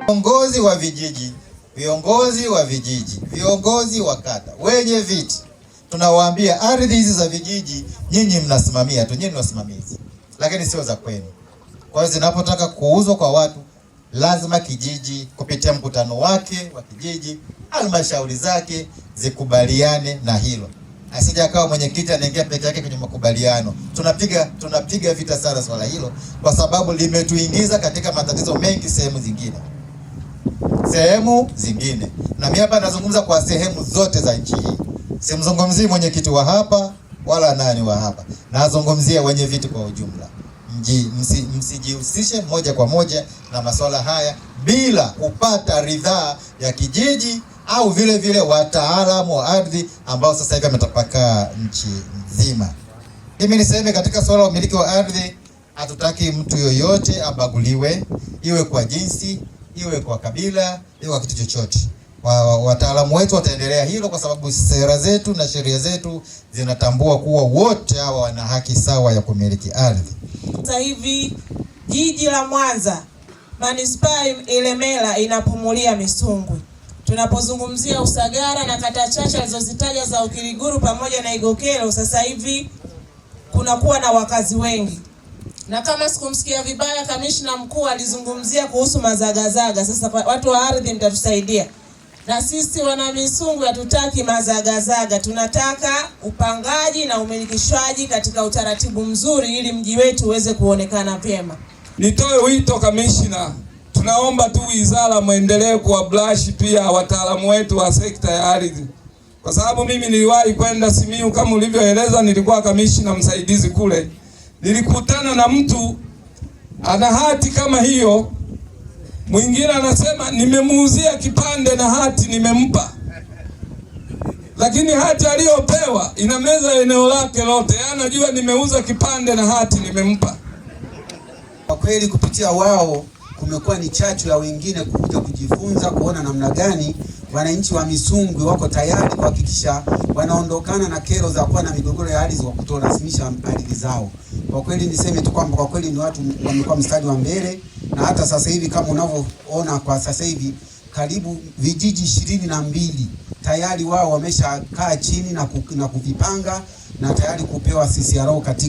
Viongozi wa vijiji, viongozi wa vijiji, viongozi wa kata, wenye viti, tunawaambia ardhi hizi za vijiji nyinyi mnasimamia tu, nyinyi ni wasimamizi, lakini sio za kwenu. Kwa hiyo zinapotaka kuuzwa kwa watu, lazima kijiji kupitia mkutano wake wa kijiji, halmashauri zake zikubaliane na hilo. Asije akawa mwenyekiti anaingia peke yake kwenye makubaliano. Tunapiga vita sana swala hilo, kwa sababu limetuingiza katika matatizo mengi sehemu zingine. Na mimi hapa nazungumza kwa sehemu zote za nchi hii. Simzungumzii mwenyekiti wa hapa wala nani wa hapa. Nazungumzia wenye viti kwa ujumla. Msijihusishe moja kwa moja na masuala haya bila kupata ridhaa ya kijiji au vile wataalamu wa ardhi ambao sasa hivi wametapakaa nchi nzima. Mimi niseme katika swala la umiliki wa ardhi, hatutaki mtu yoyote abaguliwe, iwe kwa jinsi, iwe kwa kabila, iwe kwa kitu chochote. Wataalamu wetu wataendelea hilo, kwa sababu sera zetu na sheria zetu zinatambua kuwa wote hawa wana haki sawa ya kumiliki ardhi. Sasa hivi jiji la Mwanza, manispaa Ilemela inapumulia Misungwi. Tunapozungumzia Usagara na kata chache alizozitaja za Ukiriguru pamoja na Igokelo, sasa hivi kunakuwa na wakazi wengi. Na kama sikumsikia vibaya, kamishna mkuu alizungumzia kuhusu mazagazaga. Sasa watu wa ardhi mtatusaidia. Na sisi wana Misungwi hatutaki mazagazaga. Tunataka upangaji na umilikishwaji katika utaratibu mzuri ili mji wetu uweze kuonekana vyema. Nitoe wito kamishna, tunaomba tu wizara muendelee kuwablash pia wataalamu wetu wa sekta ya ardhi. Kwa sababu mimi niliwahi kwenda Simiyu kama ulivyoeleza, nilikuwa kamishna msaidizi kule. Nilikutana na mtu ana hati kama hiyo, mwingine anasema nimemuuzia kipande na hati nimempa, lakini hati aliyopewa inameza eneo lake lote. Anajua nimeuza kipande na hati nimempa. Kwa kweli kupitia wao kumekuwa ni chachu ya wengine kuja kujifunza, kuona namna gani wananchi wa Misungwi wako tayari kuhakikisha wanaondokana na kero za kuwa na migogoro ya ardhi kwa kutorasimisha ardhi zao. Kwa kweli niseme tu kwamba kwa kweli ni watu wamekuwa mstari wa mbele, na hata sasa hivi kama unavyoona kwa sasa hivi karibu vijiji 22 tayari wao wameshakaa chini na kuvipanga na tayari kupewa CCRO katika